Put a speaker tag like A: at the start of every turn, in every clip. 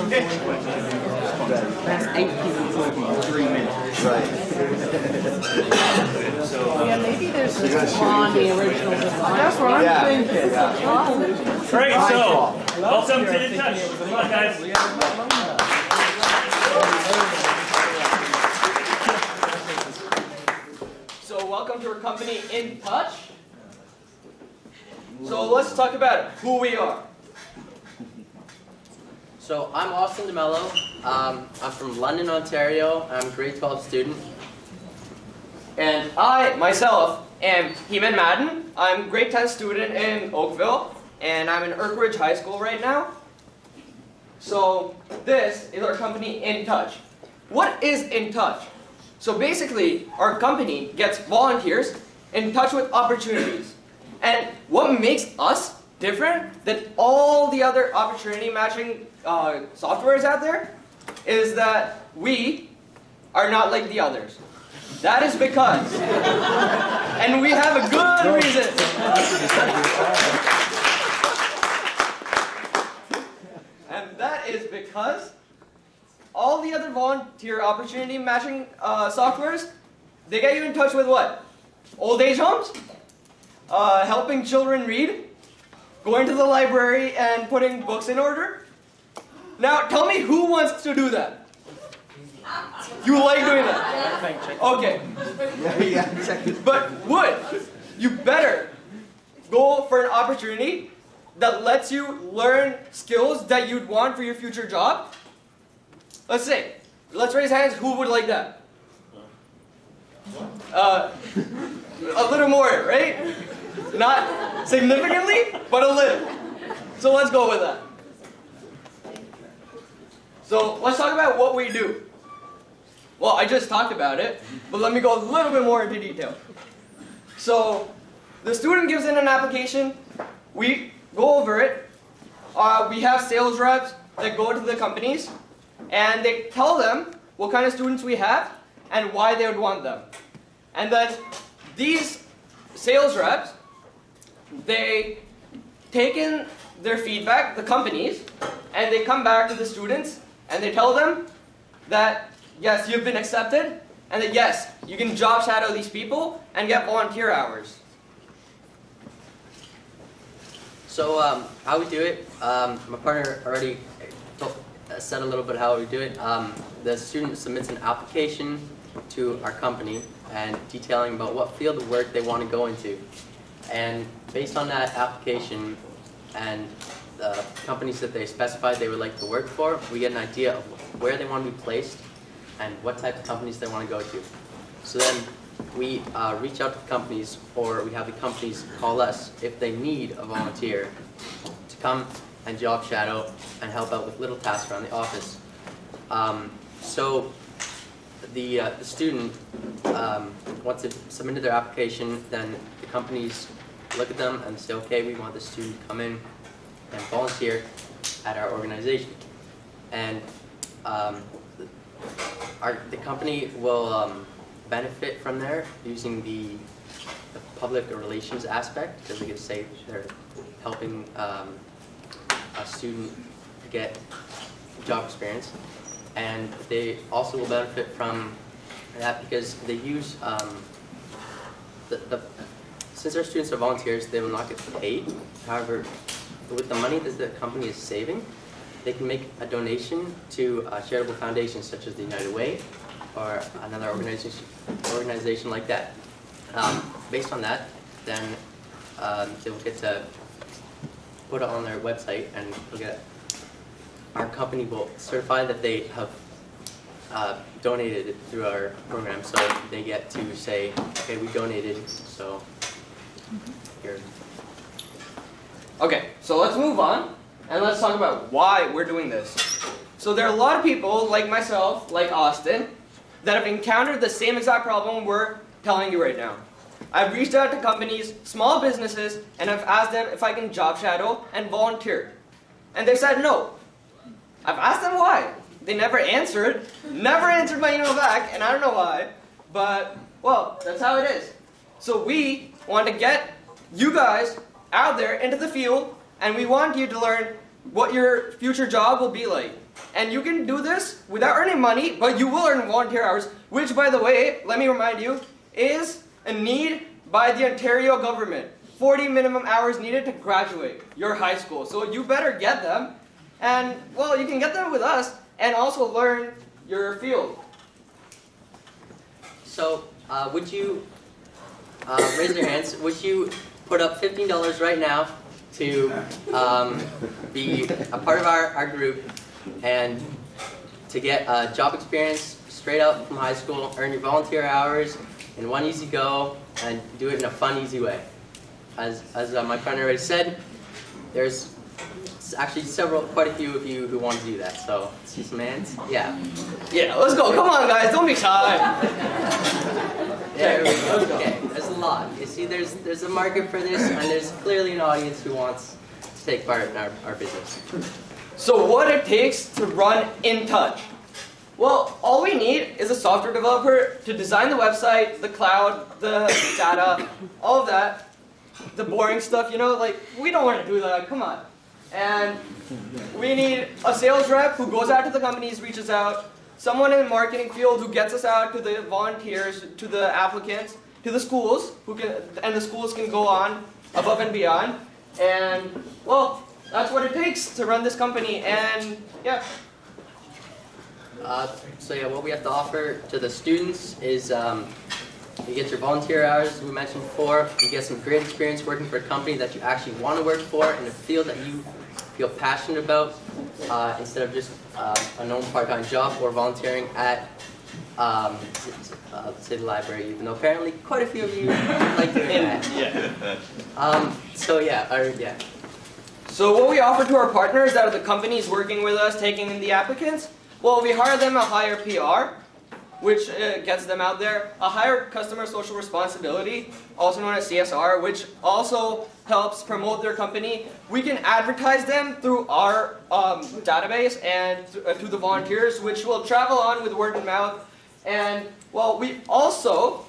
A: That's 8 people talking in 3 minutes.
B: Right.
C: Yeah, maybe there's a flaw in the original design.
A: That's what I'm thinking.
D: Great, so welcome to In Touch. Come on, guys.
E: So welcome to our company In Touch. So let's talk about who we are.
F: So I'm Austin DeMello. I'm from London, Ontario. I'm a grade 12 student.
E: And I, myself, am Heman Madden. I'm a grade 10 student in Oakville, and I'm in Ridge High School right now. So this is our company In Touch. What is In Touch? So basically, our company gets volunteers in touch with opportunities. And what makes us different than all the other opportunity matching softwares out there is that we are not like the others. That is because, and we have a good reason. And that is because all the other volunteer opportunity matching softwares, they get you in touch with what? Old age homes, helping children read, going to the library and putting books in order. Now, tell me who wants to do that? You like doing that? Okay. But you better go for an opportunity that lets you learn skills that you'd want for your future job? Let's raise hands, who would like that? A little more, right? Not significantly, but a little. So let's go with that. So let's talk about what we do. Well, I just talked about it, but let me go a little bit more into detail. So the student gives in an application, we go over it, we have sales reps that go to the companies, and they tell them what kind of students we have and why they would want them. And then these sales reps, they take in their feedback, the companies, and they come back to the students and they tell them that yes, you've been accepted, and that yes, you can job shadow these people and get volunteer hours.
F: So how we do it, my partner already said a little bit how we do it. The student submits an application to our company and detailing about what field of work they want to go into. And based on that application and the companies that they specified they would like to work for, we get an idea of where they want to be placed and what type of companies they want to go to. So then we reach out to the companies, or we have the companies call us if they need a volunteer to come and job shadow and help out with little tasks around the office. So the student, once they've submitted their application, then the companies look at them and say, okay, we want this student to come in and volunteer at our organization. And the company will benefit from there using the public relations aspect, because they can say they're helping a student get job experience. And they also will benefit from that because they use, since our students are volunteers, they will not get paid. However, with the money that the company is saving, they can make a donation to charitable foundations such as the United Way or another organization like that. Based on that, then they will get to put it on their website, and our company will certify that they have donated through our program, so they get to say, okay, we donated, so here.
E: Okay, so let's move on and let's talk about why we're doing this. So there are a lot of people like myself, like Austin, that have encountered the same exact problem we're telling you right now. I've reached out to companies, small businesses, and I've asked them if I can job shadow and volunteer. And they said no. I've asked them why. They never answered my email back, and I don't know why, but, well, that's how it is. So we want to get you guys out there into the field, and we want you to learn what your future job will be like. And you can do this without earning money, but you will earn volunteer hours, which, by the way, let me remind you, is a need by the Ontario government. 40 minimum hours needed to graduate your high school. So you better get them. And, well, you can get them with us and also learn your field.
F: So, would you, raise your hands, would you put up $15 right now to be a part of our group and to get job experience straight out from high school, earn your volunteer hours in one easy go, and do it in a fun, easy way? As my partner already said, there's actually quite a few of you who want to do that. So, see some hands? Yeah.
E: Yeah, let's go. Come on, guys. Don't be shy.
F: There we go. Okay, there's a lot. You see, there's a market for this, and there's clearly an audience who wants to take part in our business.
E: So what it takes to run In Touch? Well, all we need is a software developer to design the website, the cloud, the data, all of that. The boring stuff, you know, like, we don't want to do that. Come on. And we need a sales rep who goes out to the companies, reaches out, someone in the marketing field who gets us out to the volunteers, to the applicants, to the schools, and the schools can go on above and beyond. And, well, that's what it takes to run this company, and, yeah.
F: So yeah, what we have to offer to the students is you get your volunteer hours, as we mentioned before. You get some great experience working for a company that you actually want to work for in a field that you feel passionate about, instead of just a normal part-time job or volunteering at say the library, even though apparently quite a few of you like doing that.
E: Yeah.
F: So yeah, yeah.
E: So what we offer to our partners that are the companies working with us, taking in the applicants, well, we hire them a higher PR, which gets them out there, a higher customer social responsibility, also known as CSR, which also helps promote their company. We can advertise them through our database and to the volunteers, which will travel on with word of mouth. And, well, we also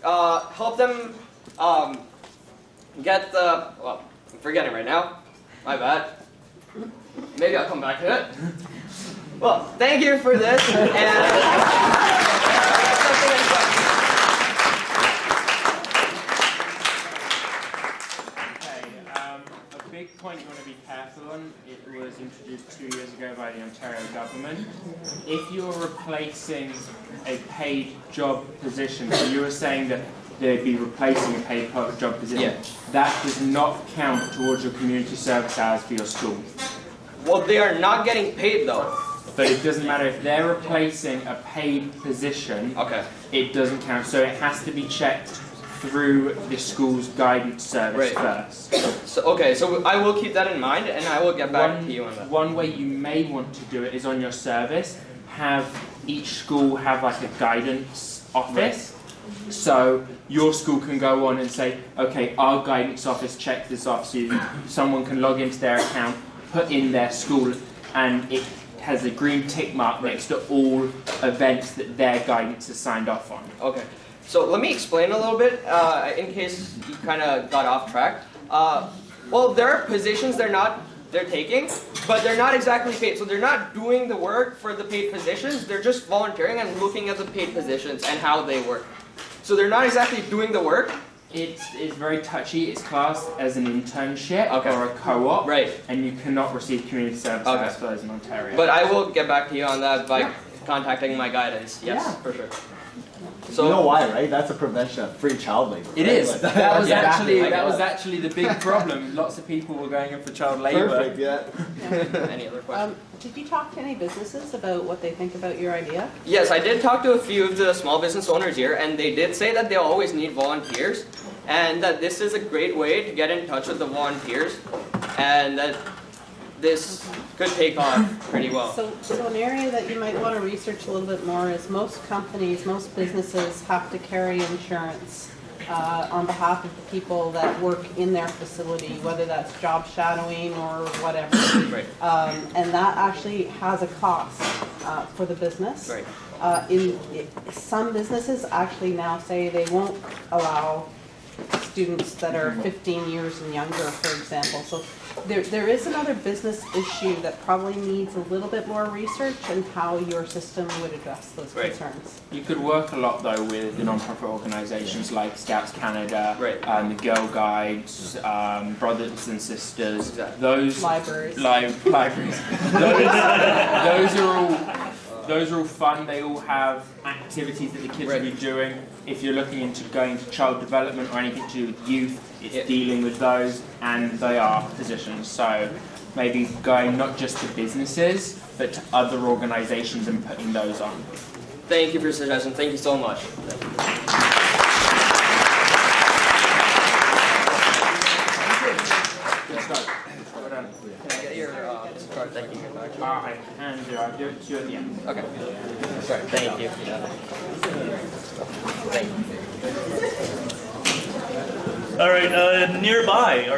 E: help them get the, well, I'm forgetting right now. My bad. Maybe I'll come back to it. Well, thank you for this.
B: A big point you want to be careful on, it was introduced 2 years ago by the Ontario government. If you're replacing a paid job position, so you were saying that they'd be replacing a paid job position,
E: yeah,
B: that does not count towards your community service hours for your school.
E: Well, they are not getting paid though.
B: But it doesn't matter if they're replacing a paid position,
E: okay,
B: it doesn't count. So it has to be checked through the school's guidance service first.
E: So, okay, so I will keep that in mind and I will get back to you on that.
B: One way you may want to do it is on your service, have each school have like a guidance office. Right. So your school can go on and say, okay, our guidance office checked this off, so someone can log into their account, put in their school, and it has a green tick mark next to all events that their guidance is signed off on.
E: Okay, so let me explain a little bit in case you kind of got off track. Well, there are positions they're taking, but they're not exactly paid. So they're not doing the work for the paid positions. They're just volunteering and looking at the paid positions and how they work. So they're not exactly doing the work.
B: It's very touchy. It's classed as an internship or a co-op,
E: right?
B: And you cannot receive community service hours for those in Ontario.
E: But I will get back to you on that by contacting my guidance. Yes, for sure.
A: So you know why, right? That's a prevention of free child labor.
B: It
A: right?
B: is.
A: Like,
B: that was actually the big problem. Lots of people were going in for child labor.
A: Perfect. Yeah.
E: Any other questions?
C: Did you talk to any businesses about what they think about your idea?
E: Yes, I did talk to a few of the small business owners here, and they did say that they always need volunteers, and that this is a great way to get in touch with the volunteers, and that this could take off pretty well.
C: So an area that you might want to research a little bit more is most companies, most businesses have to carry insurance on behalf of the people that work in their facility, whether that's job shadowing or whatever.
E: Right.
C: And that actually has a cost for the business.
E: Right.
C: Some businesses actually now say they won't allow students that are 15 years and younger, for example. So there is another business issue that probably needs a little bit more research and how your system would address those
E: Right.
C: concerns.
B: You could work a lot though with the non-profit organisations like Scouts Canada,
E: Right.
B: the Girl Guides, Brothers and Sisters.
E: Exactly.
B: Those
C: Libraries.
B: libraries. Those are all fun. They all have activities that the kids
E: Right.
B: will be doing. If you're looking into going to child development or anything to do with youth, it's
E: Yeah.
B: dealing with those, and they are positions. So maybe going not just to businesses, but to other organisations and putting those on.
E: Thank you for your suggestion. Thank you so much.
B: Good start. Well done.
E: Can I get your card? Thank you.
B: I can do. I'll do it to you at the end.
E: Okay. Sorry.
F: Thank you.
D: All right, nearby, are